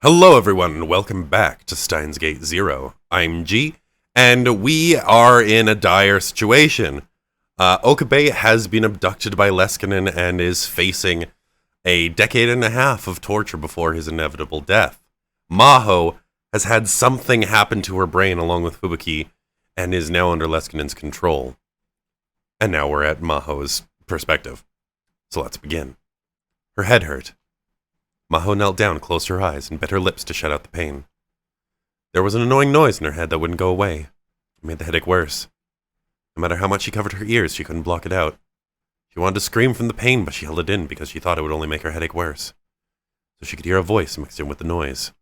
Hello everyone, and welcome back to Steins Gate Zero. I'm G, and we are in a dire situation. Okabe has been abducted by Leskinen and is facing a decade and a half of torture before his inevitable death. Maho has had something happen to her brain along with Fubuki, and is now under Leskinen's control. And now we're at Maho's perspective. So let's begin. Her head hurt. Maho knelt down, closed her eyes, and bit her lips to shut out the pain. There was an annoying noise in her head that wouldn't go away. It made the headache worse. No matter how much she covered her ears, she couldn't block it out. She wanted to scream from the pain, but she held it in because she thought it would only make her headache worse. So she could hear a voice mixed in with the noise.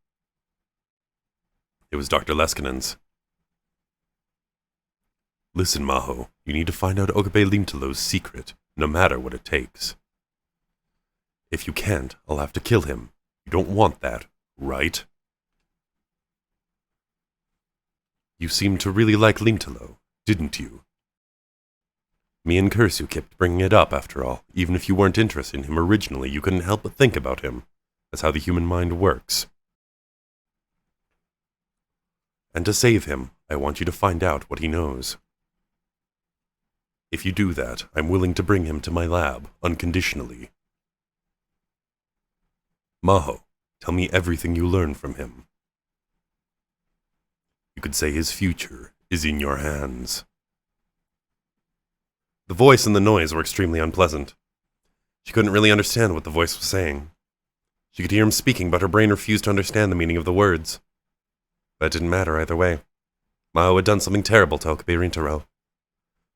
It was Dr. Leskinen's. Listen, Maho, you need to find out Okabe Lintelo's secret, no matter what it takes. If you can't, I'll have to kill him. You don't want that, right? You seemed to really like Lintelo, didn't you? Me and Kursu kept bringing it up after all. Even if you weren't interested in him originally, you couldn't help but think about him. That's how the human mind works. And to save him, I want you to find out what he knows. If you do that, I'm willing to bring him to my lab, unconditionally. Maho, tell me everything you learned from him. You could say his future is in your hands. The voice and the noise were extremely unpleasant. She couldn't really understand what the voice was saying. She could hear him speaking, but her brain refused to understand the meaning of the words. But it didn't matter either way. Maho had done something terrible to Okabe Rintaro.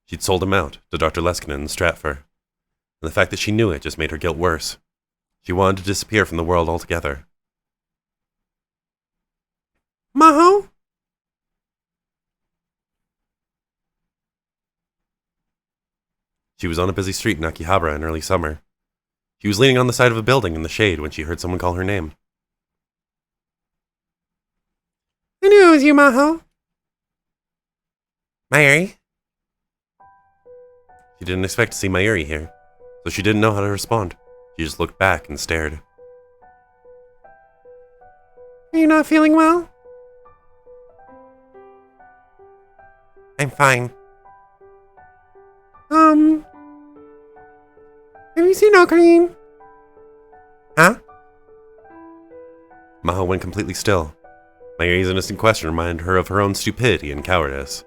She'd sold him out to Dr. Leskinen in Stratfor, and the fact that she knew it just made her guilt worse. She wanted to disappear from the world altogether. Maho? She was on a busy street in Akihabara in early summer. She was leaning on the side of a building in the shade when she heard someone call her name. I knew it was you, Maho. Mayuri? She didn't expect to see Mayuri here, so she didn't know how to respond. She just looked back and stared. Are you not feeling well? I'm fine. Have you seen Ocarine? Huh? Maho went completely still. Mayuri's innocent question reminded her of her own stupidity and cowardice.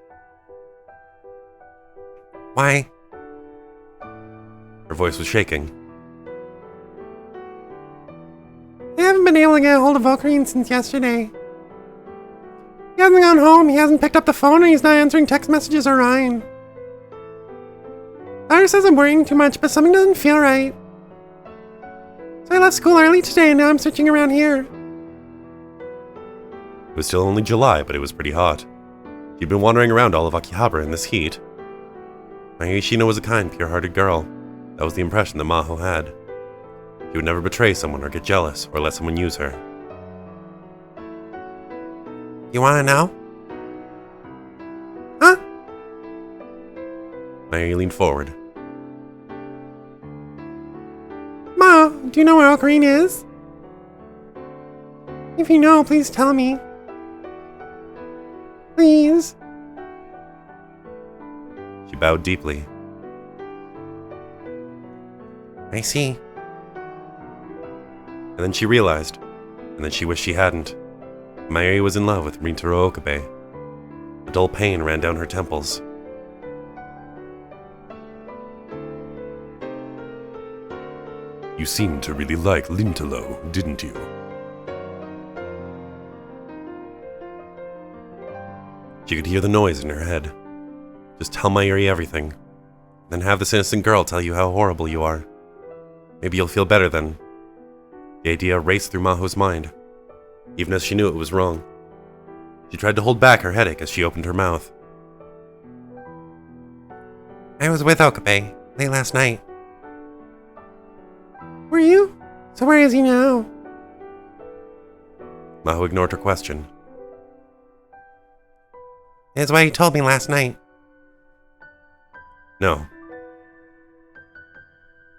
Why? Her voice was shaking. I haven't been able to get a hold of Ocarine since yesterday. He hasn't gone home, he hasn't picked up the phone, and he's not answering text messages or Ryan. Daughter says I'm worrying too much, but something doesn't feel right. So I left school early today, and now I'm searching around here. It was still only July, but it was pretty hot. She'd been wandering around all of Akihabara in this heat. Mayuri Shino was a kind, pure-hearted girl. That was the impression that Maho had. She would never betray someone or get jealous or let someone use her. You want to know? Huh? Mayuri leaned forward. Ma, do you know where Ocarine is? If you know, please tell me. Please. She bowed deeply. I see. And then she realized, and then she wished she hadn't. Mayuri was in love with Rintaro Okabe. A dull pain ran down her temples. You seemed to really like Lintelo, didn't you? She could hear the noise in her head. Just tell Mayuri everything. Then have this innocent girl tell you how horrible you are. Maybe you'll feel better then. The idea raced through Maho's mind, even as she knew it was wrong. She tried to hold back her headache as she opened her mouth. I was with Okabe late last night. Were you? So where is he now? Maho ignored her question. It's what he told me last night. No.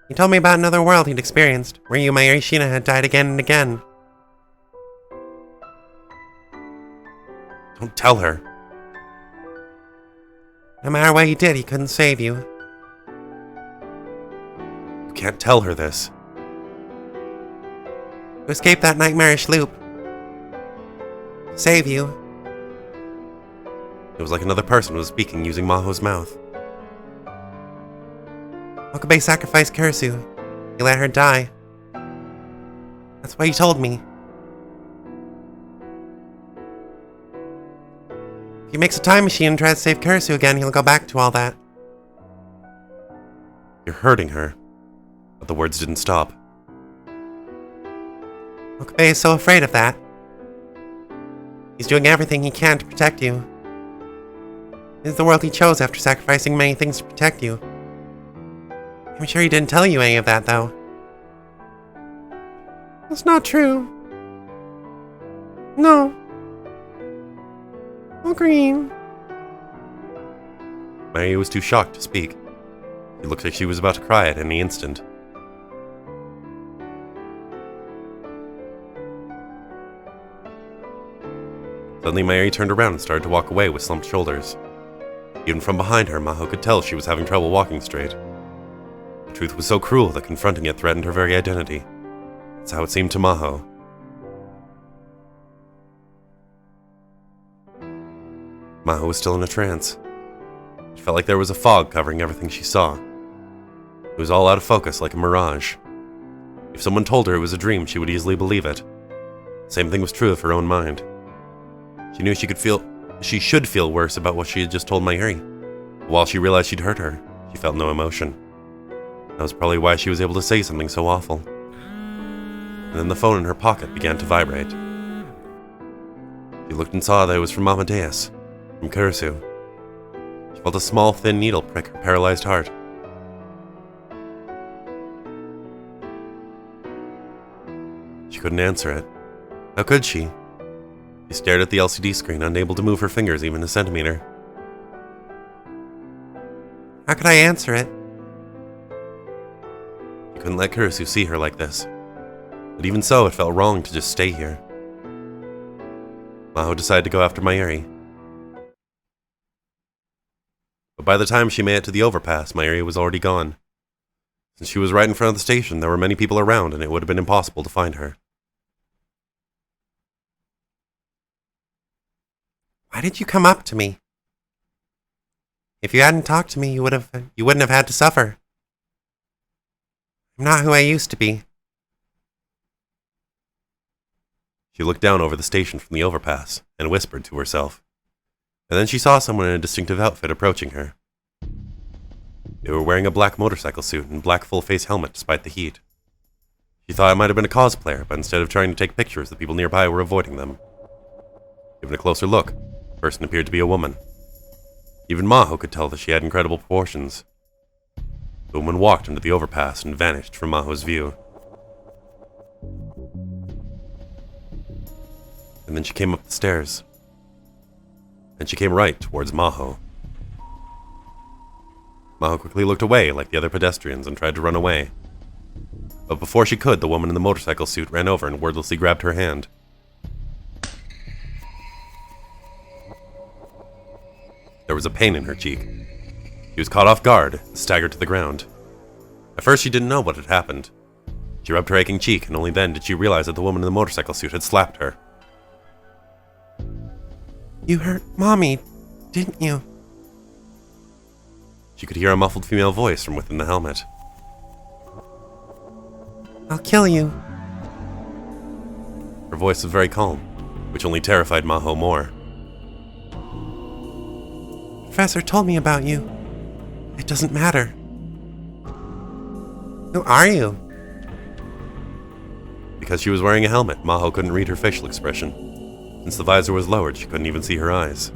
He told me about another world he'd experienced, where you, Mayuri Shino, had died again and again. Don't tell her. No matter what he did, he couldn't save you. You can't tell her this. To escape that nightmarish loop. To save you. It was like another person was speaking using Maho's mouth. Okabe sacrificed Kurisu. He let her die. That's what he told me. If he makes a time machine and tries to save Kurisu again, he'll go back to all that. You're hurting her. But the words didn't stop. Okabe is so afraid of that. He's doing everything he can to protect you. This is the world he chose after sacrificing many things to protect you. I'm sure he didn't tell you any of that, though. That's not true. No. Oh, Green. Mary was too shocked to speak. She looked like she was about to cry at any instant. Suddenly, Mary turned around and started to walk away with slumped shoulders. Even from behind her, Maho could tell she was having trouble walking straight. The truth was so cruel that confronting it threatened her very identity. That's how it seemed to Maho. Maho was still in a trance. It felt like there was a fog covering everything she saw. It was all out of focus like a mirage. If someone told her it was a dream, she would easily believe it. The same thing was true of her own mind. She knew she should feel worse about what she had just told Mayuri. But while she realized she'd hurt her, she felt no emotion. That was probably why she was able to say something so awful. And then the phone in her pocket began to vibrate. She looked and saw that it was from Amadeus, from Kurisu. She felt a small, thin needle prick her paralyzed heart. She couldn't answer it. How could she? She stared at the LCD screen, unable to move her fingers even a centimeter. How could I answer it? She couldn't let Kurisu see her like this. But even so, it felt wrong to just stay here. Maho decided to go after Mayuri. But by the time she made it to the overpass, Mayuri was already gone. Since she was right in front of the station, there were many people around and it would have been impossible to find her. Why did you come up to me? If you hadn't talked to me, you wouldn't have had to suffer. I'm not who I used to be. She looked down over the station from the overpass and whispered to herself. And then she saw someone in a distinctive outfit approaching her. They were wearing a black motorcycle suit and black full-face helmet despite the heat. She thought it might have been a cosplayer, but instead of trying to take pictures, the people nearby were avoiding them. Given a closer look, the person appeared to be a woman. Even Maho could tell that she had incredible proportions. The woman walked into the overpass and vanished from Maho's view. And then she came up the stairs. And she came right towards Maho. Maho quickly looked away like the other pedestrians and tried to run away. But before she could, the woman in the motorcycle suit ran over and wordlessly grabbed her hand. There was a pain in her cheek. She was caught off guard and staggered to the ground. At first she didn't know what had happened. She rubbed her aching cheek, and only then did she realize that the woman in the motorcycle suit had slapped her. You hurt Mommy, didn't you? She could hear a muffled female voice from within the helmet. I'll kill you. Her voice was very calm, which only terrified Maho more. Professor told me about you. It doesn't matter. Who are you? Because she was wearing a helmet, Maho couldn't read her facial expression. Since the visor was lowered, she couldn't even see her eyes.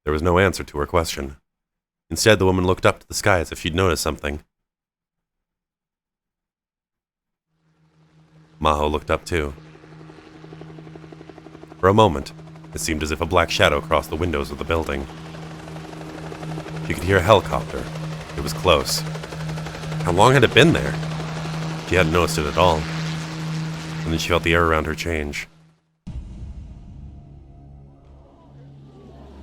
There was no answer to her question. Instead, the woman looked up to the sky as if she'd noticed something. Maho looked up too. For a moment, it seemed as if a black shadow crossed the windows of the building. She could hear a helicopter. It was close. How long had it been there? She hadn't noticed it at all. and then she felt the air around her change.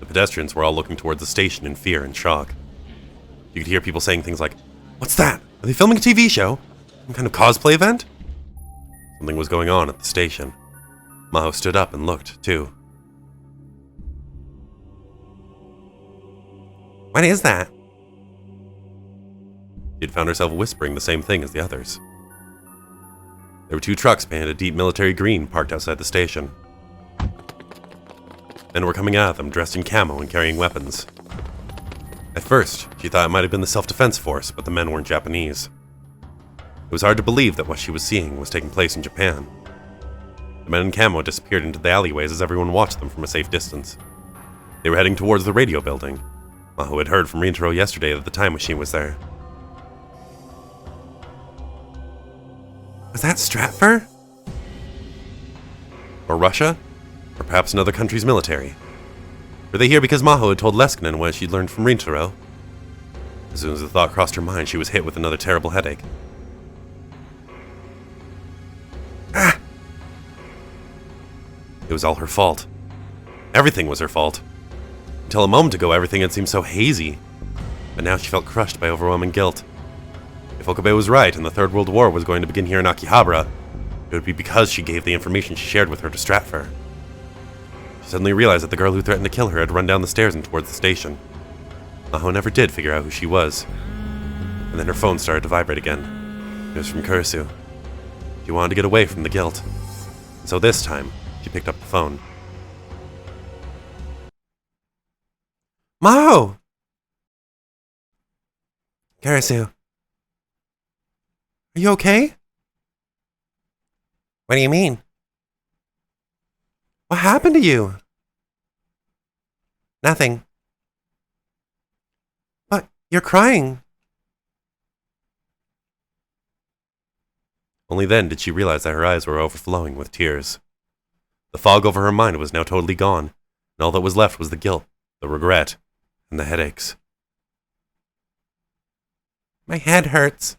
The pedestrians were all looking towards the station in fear and shock. You could hear people saying things like, "What's that? Are they filming a TV show? Some kind of cosplay event?" Something was going on at the station. Maho stood up and looked, too. What is that? She had found herself whispering the same thing as the others. There were 2 trucks painted a deep military green parked outside the station. Men were coming out of them dressed in camo and carrying weapons. At first, she thought it might have been the self-defense force, but the men weren't Japanese. It was hard to believe that what she was seeing was taking place in Japan. The men in camo disappeared into the alleyways as everyone watched them from a safe distance. They were heading towards the radio building. Maho had heard from Rintaro yesterday that the time machine was there. Was that Stratfor? Or Russia? Or perhaps another country's military? Were they here because Maho had told Leskinen what she'd learned from Rintaro? As soon as the thought crossed her mind, she was hit with another terrible headache. Ah! It was all her fault. Everything was her fault. Until a moment ago, everything had seemed so hazy. But now she felt crushed by overwhelming guilt. If Okabe was right and the Third World War was going to begin here in Akihabara, it would be because she gave the information she shared with her to Stratfor. She suddenly realized that the girl who threatened to kill her had run down the stairs and towards the station. Maho never did figure out who she was. And then her phone started to vibrate again. It was from Kurisu. She wanted to get away from the guilt. And so this time, she picked up the phone. Maho! Kurisu. Are you okay? What do you mean? What happened to you? Nothing. But you're crying. Only then did she realize that her eyes were overflowing with tears. The fog over her mind was now totally gone, and all that was left was the guilt, the regret, and the headaches. My head hurts.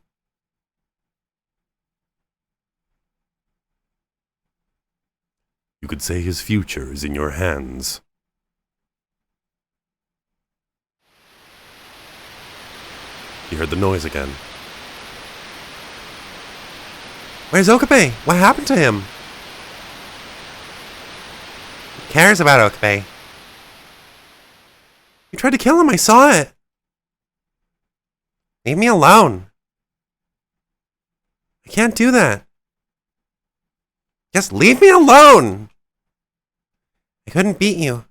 You could say his future is in your hands. She heard the noise again. Where's Okabe? What happened to him? Who cares about Okabe? You tried to kill him, I saw it. Leave me alone. I can't do that. Just leave me alone! I couldn't beat you.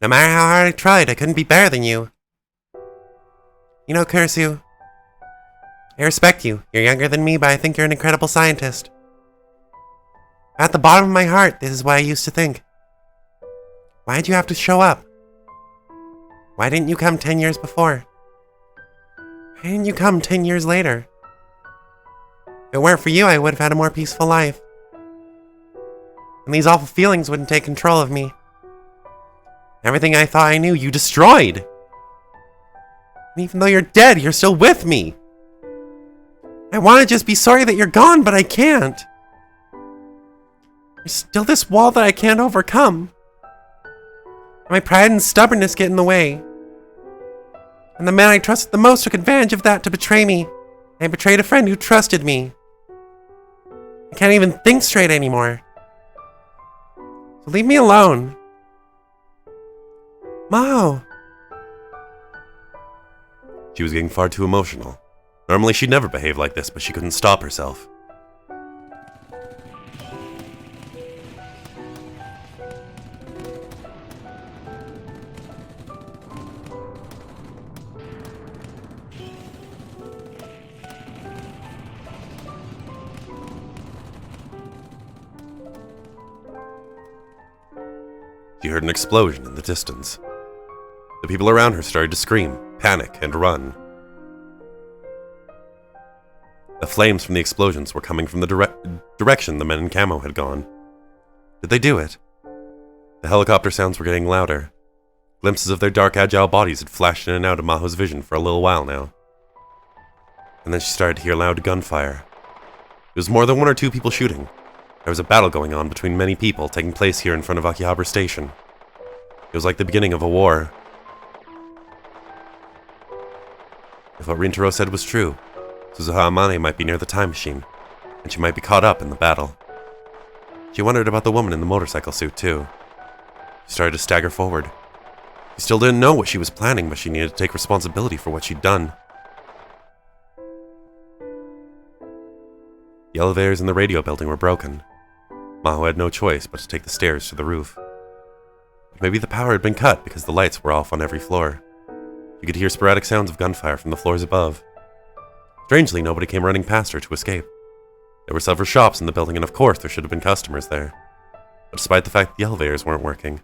No matter how hard I tried, I couldn't be better than you. You know, Kurisu, I respect you. You're younger than me, but I think you're an incredible scientist. At the bottom of my heart, this is what I used to think. Why'd you have to show up? Why didn't you come 10 years before? Why didn't you come 10 years later? If it weren't for you, I would have had a more peaceful life. And these awful feelings wouldn't take control of me. Everything I thought I knew, you destroyed! And even though you're dead, you're still with me! I want to just be sorry that you're gone, but I can't! There's still this wall that I can't overcome. My pride and stubbornness get in the way. And the man I trusted the most took advantage of that to betray me. I betrayed a friend who trusted me. I can't even think straight anymore. So leave me alone. Maho. She was getting far too emotional. Normally she'd never behave like this, but she couldn't stop herself. She heard an explosion in the distance. The people around her started to scream, panic, and run. The flames from the explosions were coming from the direction the men in camo had gone. Did they do it? The helicopter sounds were getting louder. Glimpses of their dark, agile bodies had flashed in and out of Maho's vision for a little while now. And then she started to hear loud gunfire. It was more than 1 or 2 people shooting. There was a battle going on between many people taking place here in front of Akihabara Station. It was like the beginning of a war. If what Rintaro said was true, Suzuha Amane might be near the time machine, and she might be caught up in the battle. She wondered about the woman in the motorcycle suit, too. She started to stagger forward. She still didn't know what she was planning, but she needed to take responsibility for what she'd done. The elevators in the radio building were broken. Maho had no choice but to take the stairs to the roof. But maybe the power had been cut because the lights were off on every floor. You could hear sporadic sounds of gunfire from the floors above. Strangely, nobody came running past her to escape. There were several shops in the building, and of course there should have been customers there. But despite the fact that the elevators weren't working,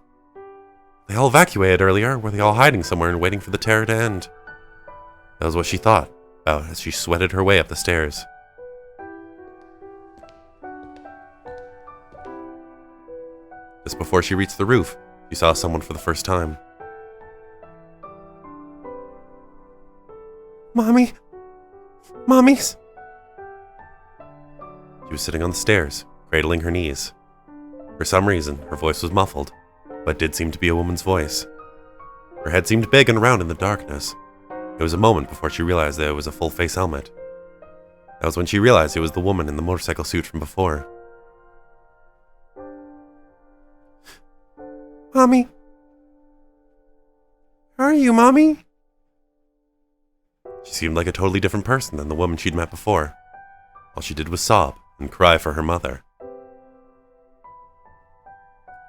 they all evacuated earlier, or were they all hiding somewhere and waiting for the terror to end? That was what she thought about as she sweated her way up the stairs. Just before she reached the roof, she saw someone for the first time. Mommy? Mommies? She was sitting on the stairs, cradling her knees. For some reason, her voice was muffled, but it did seem to be a woman's voice. Her head seemed big and round in the darkness. It was a moment before she realized that it was a full-face helmet. That was when she realized it was the woman in the motorcycle suit from before. Mommy? How are you, Mommy? She seemed like a totally different person than the woman she'd met before. All she did was sob and cry for her mother.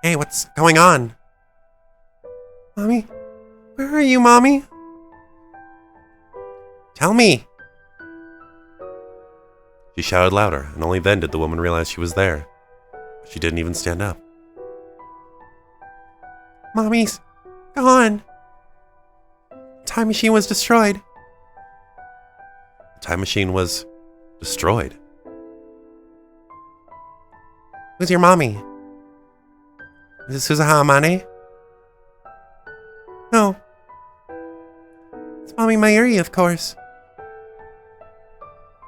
Hey, what's going on? Mommy? Where are you, Mommy? Tell me! She shouted louder, and only then did the woman realize she was there. She didn't even stand up. Mommy's gone. The time machine was destroyed. The time machine was destroyed. Who's your mommy? Is it Suzuha Amane? No. It's Mommy Mayuri, of course.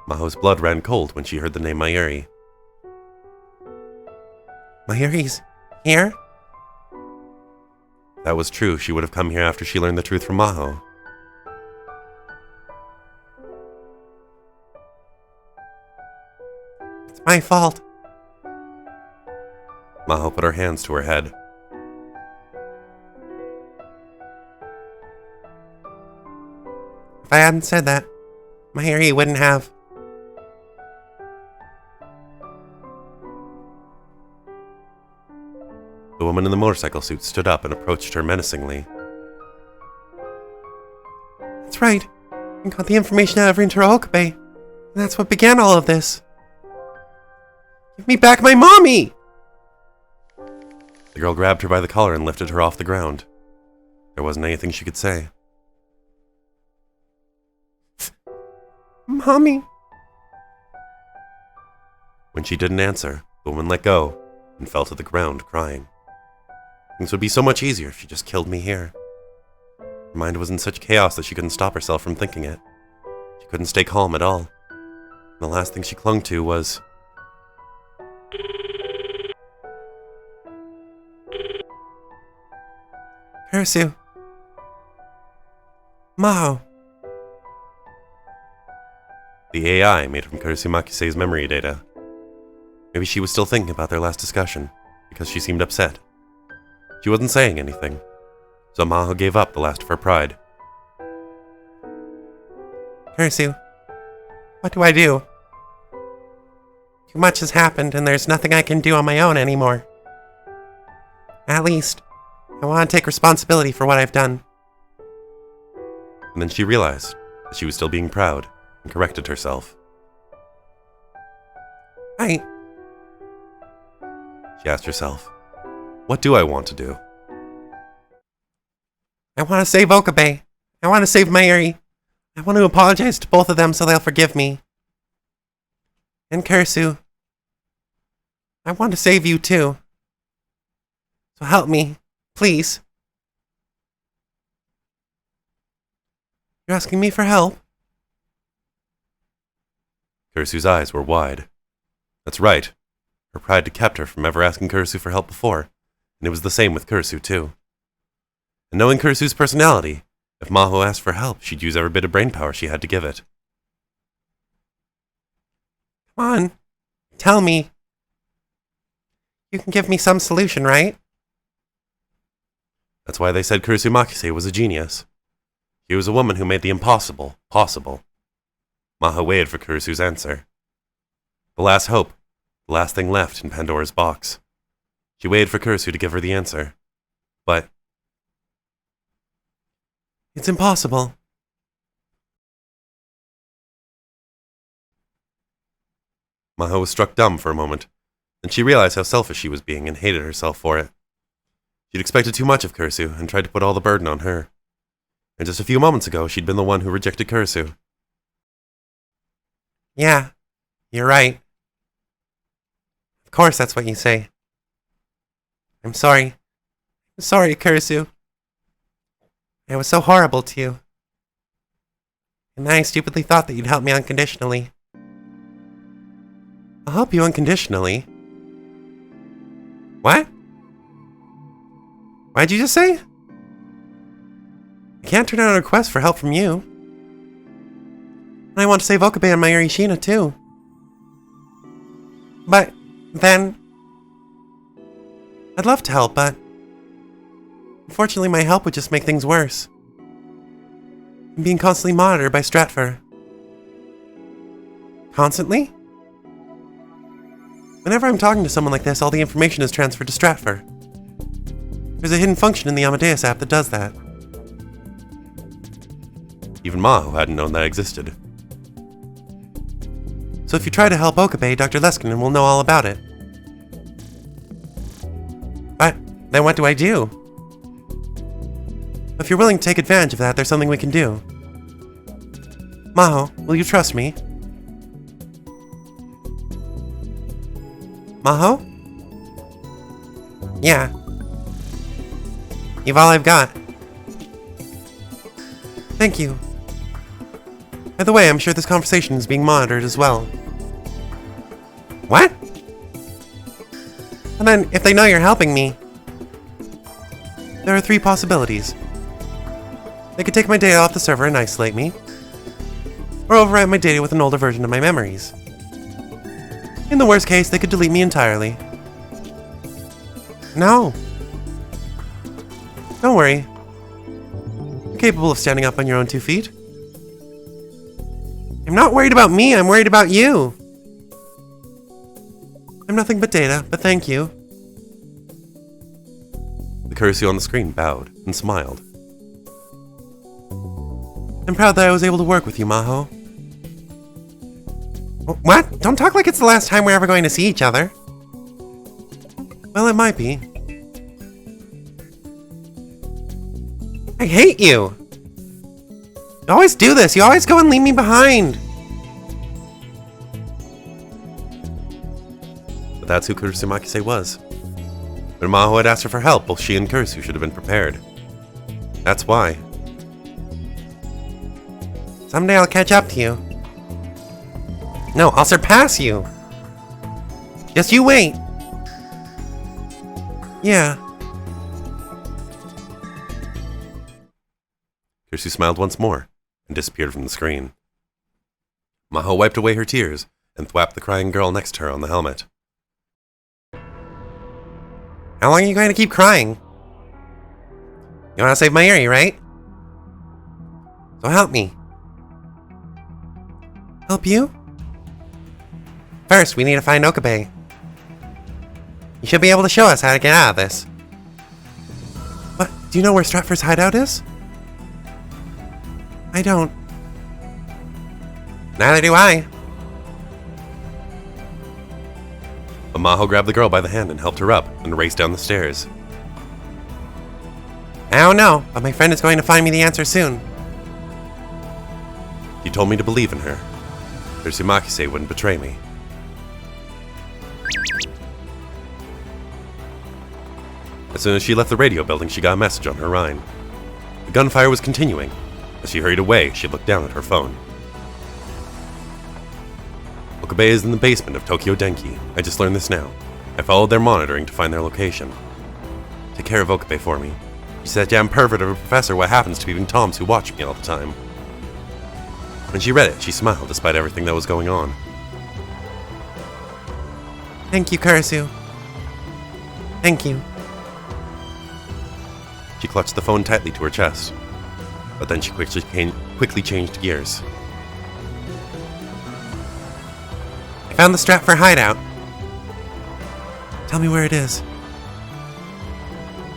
Maho's blood ran cold when she heard the name Mayuri. Mayuri's here? If that was true, she would have come here after she learned the truth from Maho. It's my fault. Maho put her hands to her head. If I hadn't said that, Mayuri wouldn't have. The woman in the motorcycle suit stood up and approached her menacingly. That's right. I got the information out of Rintaro Okabe, and that's what began all of this. Give me back my mommy! The girl grabbed her by the collar and lifted her off the ground. There wasn't anything she could say. Mommy. When she didn't answer, the woman let go and fell to the ground crying. Things would be so much easier if she just killed me here. Her mind was in such chaos that she couldn't stop herself from thinking it. She couldn't stay calm at all. And the last thing she clung to was... Karasu. Maho. The AI made from Karasu Makise's memory data. Maybe she was still thinking about their last discussion, because she seemed upset. She wasn't saying anything, so Maho gave up the last of her pride. Karasu. What do I do? Too much has happened, and there's nothing I can do on my own anymore. At least, I want to take responsibility for what I've done. And then she realized that she was still being proud and corrected herself. She asked herself, what do I want to do? I want to save Okabe. I want to save Mayuri. I want to apologize to both of them so they'll forgive me. And Karasu. I want to save you too. So help me, please. You're asking me for help? Kurasu's eyes were wide. That's right. Her pride had kept her from ever asking Kurisu for help before, and it was the same with Kurisu too. And knowing Kurisu's personality, if Maho asked for help, she'd use every bit of brainpower she had to give it. Come on, tell me. You can give me some solution, right? That's why they said Kurisu Makise was a genius. He was a woman who made the impossible possible. Maho waited for Kurisu's answer. The last hope, the last thing left in Pandora's box. She waited for Kurisu to give her the answer. But it's impossible. Maho was struck dumb for a moment. Then she realized how selfish she was being and hated herself for it. She'd expected too much of Kurisu and tried to put all the burden on her. And just a few moments ago, she'd been the one who rejected Kurisu. Yeah, you're right. Of course that's what you say. I'm sorry. I'm sorry, Kurisu. I was so horrible to you. And I stupidly thought that you'd help me unconditionally. I'll help you unconditionally. What? What'd you just say? I can't turn down a request for help from you. And I want to save Okabe and my Irishina too. But then I'd love to help, but unfortunately my help would just make things worse. I'm being constantly monitored by Stratfor. Constantly? Whenever I'm talking to someone like this, all the information is transferred to Stratfor. There's a hidden function in the Amadeus app that does that. Even Maho hadn't known that existed. So if you try to help Okabe, Dr. Leskinen will know all about it. But then what do I do? If you're willing to take advantage of that, there's something we can do. Maho, will you trust me? Maho? Yeah. You've all I've got. Thank you. By the way, I'm sure this conversation is being monitored as well. What? And then, if they know you're helping me, there are 3 possibilities. They could take my data off the server and isolate me, or overwrite my data with an older version of my memories. In the worst case, they could delete me entirely. No. Don't worry. You're capable of standing up on your own 2 feet. I'm not worried about me, I'm worried about you. I'm nothing but data, but thank you. The Kurisu on the screen bowed and smiled. I'm proud that I was able to work with you, Maho. What? Don't talk like it's the last time we're ever going to see each other. Well, it might be. I hate you! You always do this, you always go and leave me behind! But that's who Kurisu Makise was. When Maho had asked her for help, both she and Kurisu should have been prepared. That's why. Someday I'll catch up to you. No, I'll surpass you! Just you wait! Yeah. Kurisu smiled once more and disappeared from the screen. Maho wiped away her tears and thwapped the crying girl next to her on the helmet. How long are you going to keep crying? You want to save my Eri, right? So help me. Help you? First, we need to find Okabe. You should be able to show us how to get out of this. What? Do you know where Stratfor's hideout is? I don't. Neither do I. But Maho grabbed the girl by the hand and helped her up and raced down the stairs. I don't know, but my friend is going to find me the answer soon. She told me to believe in her. Kurisu Makise wouldn't betray me. As soon as she left the radio building, she got a message on her Rhine. The gunfire was continuing. As she hurried away, she looked down at her phone. Okabe is in the basement of Tokyo Denki. I just learned this now. I followed their monitoring to find their location. Take care of Okabe for me. She's that damn pervert of a professor what happens to peeping toms who watch me all the time. When she read it, she smiled despite everything that was going on. Thank you, Kurisu. Thank you. She clutched the phone tightly to her chest, but then she quickly changed gears. I found the Stratford hideout. Tell me where it is.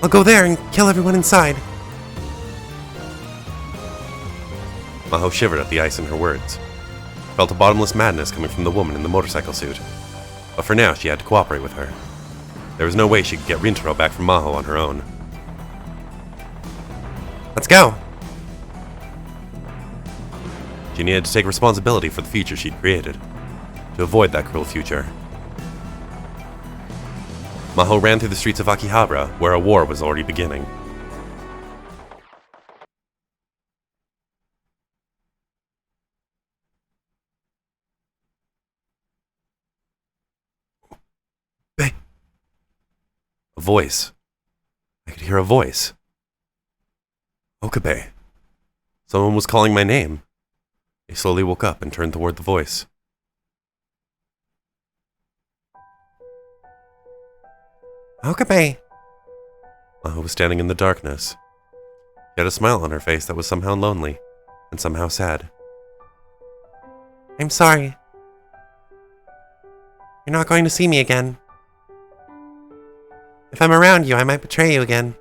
I'll go there and kill everyone inside. Maho shivered at the ice in her words. Felt a bottomless madness coming from the woman in the motorcycle suit. But for now, she had to cooperate with her. There was no way she could get Rintaro back from Maho on her own. Let's go. She needed to take responsibility for the future she'd created, to avoid that cruel future. Maho ran through the streets of Akihabara, where a war was already beginning. A voice. I could hear a voice. Okabe. Someone was calling my name. I slowly woke up and turned toward the voice. Okabe. Maho was standing in the darkness. She had a smile on her face that was somehow lonely and somehow sad. I'm sorry. You're not going to see me again. If I'm around you, I might betray you again.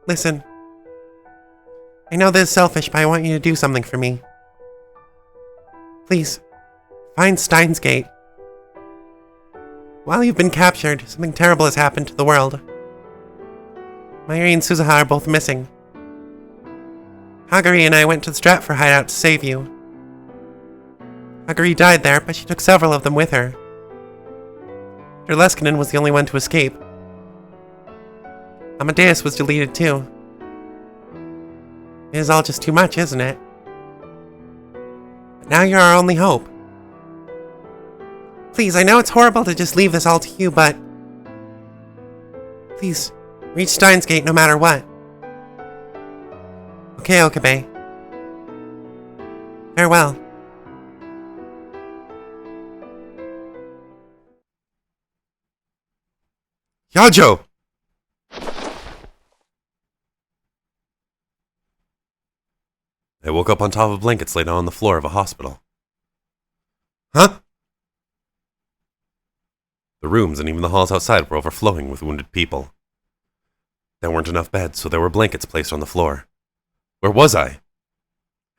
Listen. I know this is selfish, but I want you to do something for me. Please, find Steins Gate. While you've been captured, something terrible has happened to the world. Mayuri and Suzuha are both missing. Hagari and I went to the Stratford hideout to save you. Hagari died there, but she took several of them with her. LESKINEN was the only one to escape. Amadeus was deleted too. It is all just too much, isn't it? But now you're our only hope. Please, I know it's horrible to just leave this all to you, but... Please, reach Steins Gate no matter what. Okay, Okabe. Farewell. Yajo! I woke up on top of blankets laid out on the floor of a hospital. Huh? The rooms and even the halls outside were overflowing with wounded people. There weren't enough beds, so there were blankets placed on the floor. Where was I?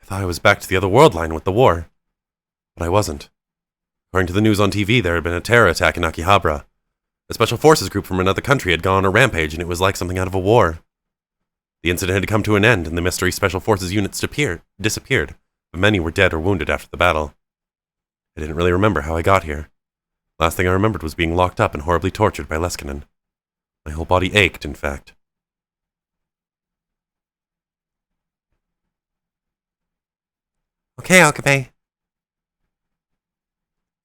I thought I was back to the other world line with the war. But I wasn't. According to the news on TV, there had been a terror attack in Akihabara. A special forces group from another country had gone on a rampage, and it was like something out of a war. The incident had come to an end, and the mystery special forces units disappeared, but many were dead or wounded after the battle. I didn't really remember how I got here. Last thing I remembered was being locked up and horribly tortured by LESKINEN. My whole body ached, in fact. Okay, Okabe.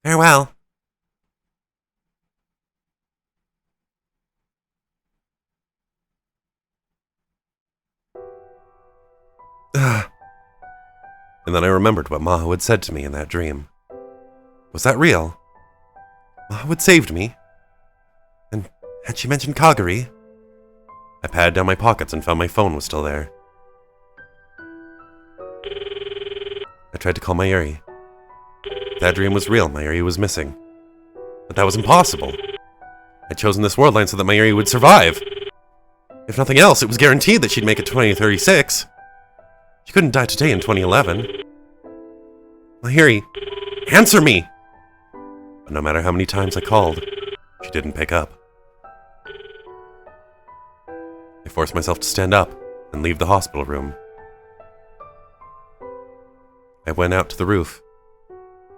Farewell. And then I remembered what Maho had said to me in that dream. Was that real? Maho had saved me? And had she mentioned Kagari? I patted down my pockets and found my phone was still there. I tried to call Mayuri. If that dream was real, Mayuri was missing. But that was impossible. I'd chosen this world line so that Mayuri would survive. If nothing else, it was guaranteed that she'd make it to 2036. She couldn't die today in 2011. Mayuri, answer me! But no matter how many times I called, she didn't pick up. I forced myself to stand up and leave the hospital room. I went out to the roof.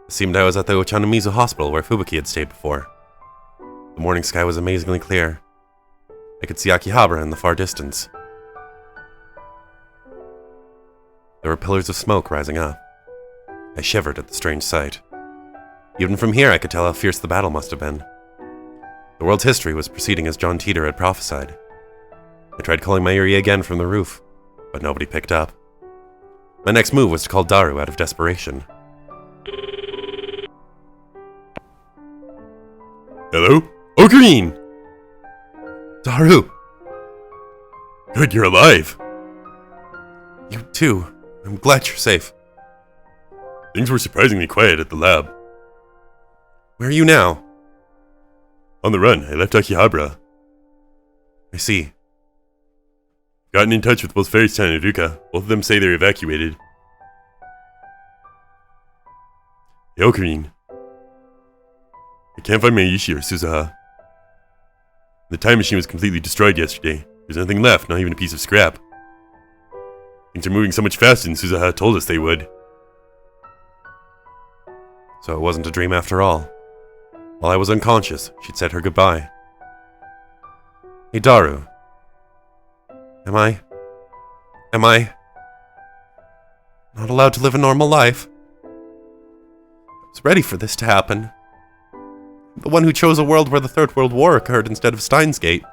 It seemed I was at the Ochanomizu hospital where Fubuki had stayed before. The morning sky was amazingly clear. I could see Akihabara in the far distance. There were pillars of smoke rising up. I shivered at the strange sight. Even from here, I could tell how fierce the battle must have been. The world's history was proceeding as John Teeter had prophesied. I tried calling my Yuri again from the roof, but nobody picked up. My next move was to call Daru out of desperation. Hello? Ocarine! Daru! Good, you're alive! You too. I'm glad you're safe. Things were surprisingly quiet at the lab. Where are you now? On the run. I left Akihabara. I see. Gotten in touch with both Fairystown and Iruka. Both of them say they're evacuated. Hey, Ocarine. I can't find Meishi or Suzaha. The time machine was completely destroyed yesterday. There's nothing left, not even a piece of scrap. Things are moving so much faster than Suzaha told us they would. So it wasn't a dream after all. While I was unconscious, she'd said her goodbye. Hey, Daru. Am I not allowed to live a normal life? I was ready for this to happen. The one who chose a world where the Third World War occurred instead of Steins Gate.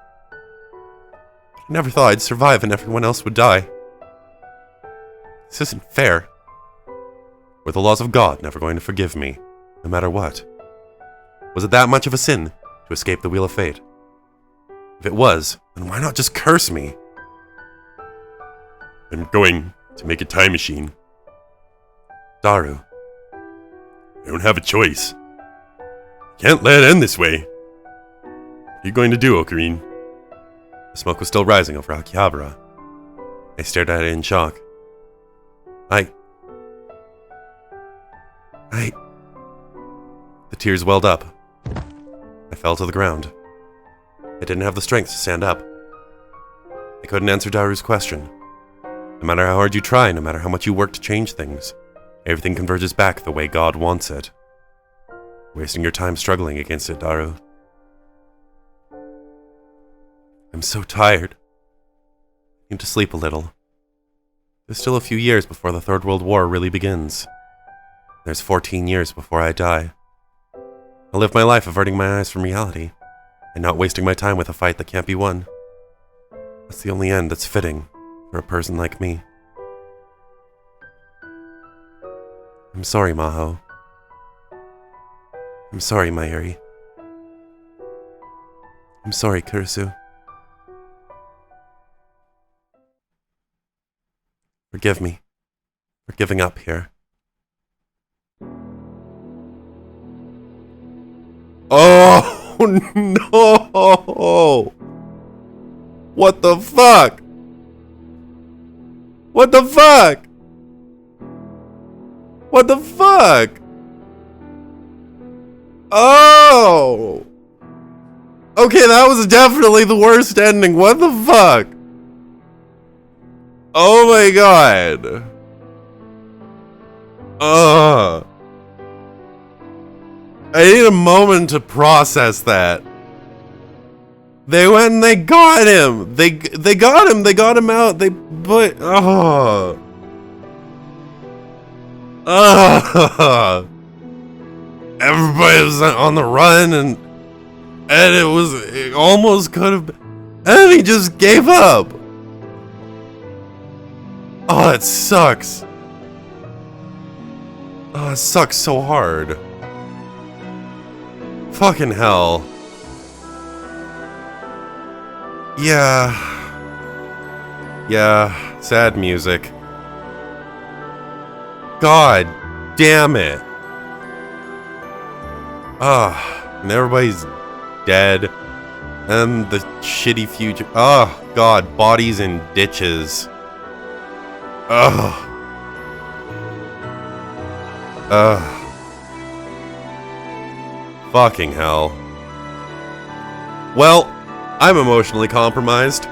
But I never thought I'd survive and everyone else would die. This isn't fair. Were the laws of God never going to forgive me, no matter what? Was it that much of a sin to escape the Wheel of Fate? If it was, then why not just curse me? I'm going to make a time machine. Daru. I don't have a choice. Can't let it end this way. What are you going to do, Ocarine? The smoke was still rising over Akihabara. I stared at it in shock. The tears welled up. I fell to the ground. I didn't have the strength to stand up. I couldn't answer Daru's question. No matter how hard you try, no matter how much you work to change things, everything converges back the way God wants it. Wasting your time struggling against it, Daru. I'm so tired. I need to sleep a little. There's still a few years before the Third World War really begins. There's 14 years before I die. I'll live my life averting my eyes from reality, and not wasting my time with a fight that can't be won. That's the only end that's fitting for a person like me. I'm sorry, Maho. I'm sorry, Mayuri. I'm sorry, Kurisu. Forgive me for giving up here. Oh no! What the fuck? What the fuck? What the fuck? Oh! Okay, that was definitely the worst ending. What the fuck? Oh my god. I need a moment to process that. They went and they got him. They got him. They got him out. Everybody was on the run and it almost could have been, and he just gave up. Oh, it sucks. Oh, it sucks so hard. Fucking hell. Yeah, sad music. God damn it. And everybody's dead. And the shitty future. Oh, God, bodies in ditches. Fucking hell. Well, I'm emotionally compromised.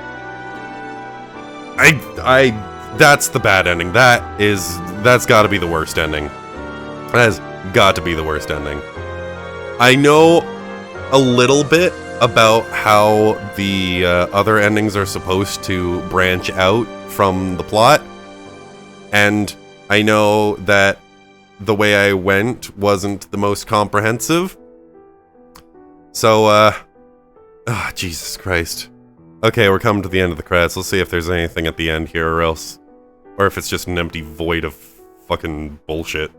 That's the bad ending. That's gotta be the worst ending. That has got to be the worst ending. I know a little bit about how the other endings are supposed to branch out from the plot. And I know that the way I went wasn't the most comprehensive. So, Jesus Christ. Okay, we're coming to the end of the credits. Let's see if there's anything at the end here, or if it's just an empty void of fucking bullshit.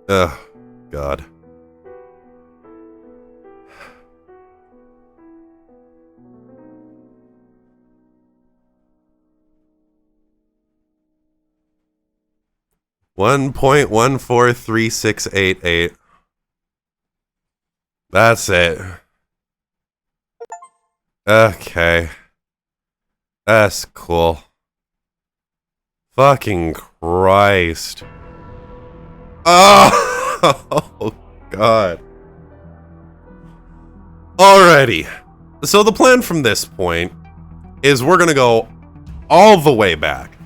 Ugh, God. $1.143688. That's it. Okay. That's cool. Fucking Christ. Oh, God. Alrighty. So the plan from this point is we're gonna go all the way back.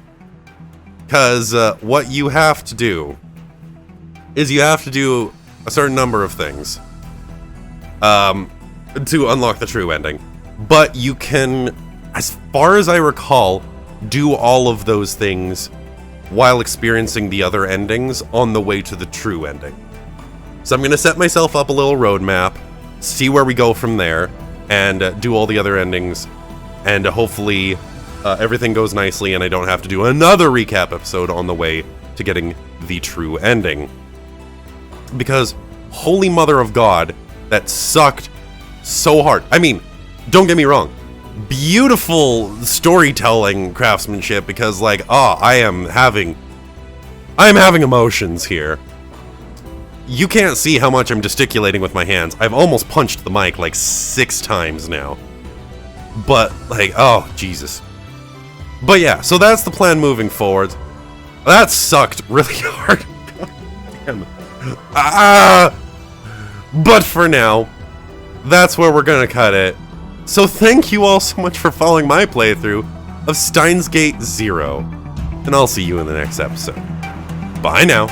Because what you have to do is you have to do a certain number of things to unlock the true ending. But you can, as far as I recall, do all of those things while experiencing the other endings on the way to the true ending. So I'm going to set myself up a little roadmap, see where we go from there, and do all the other endings, and hopefully everything goes nicely and I don't have to do another recap episode on the way to getting the true ending. Because, holy mother of God, that sucked so hard. I mean, don't get me wrong. Beautiful storytelling craftsmanship, because like, I am having emotions here. You can't see how much I'm gesticulating with my hands. I've almost punched the mic like 6 times now. But like, oh, Jesus. But yeah, so that's the plan moving forward. That sucked really hard. God damn. But for now, that's where we're gonna cut it. So thank you all so much for following my playthrough of Steins Gate 0. And I'll see you in the next episode. Bye now.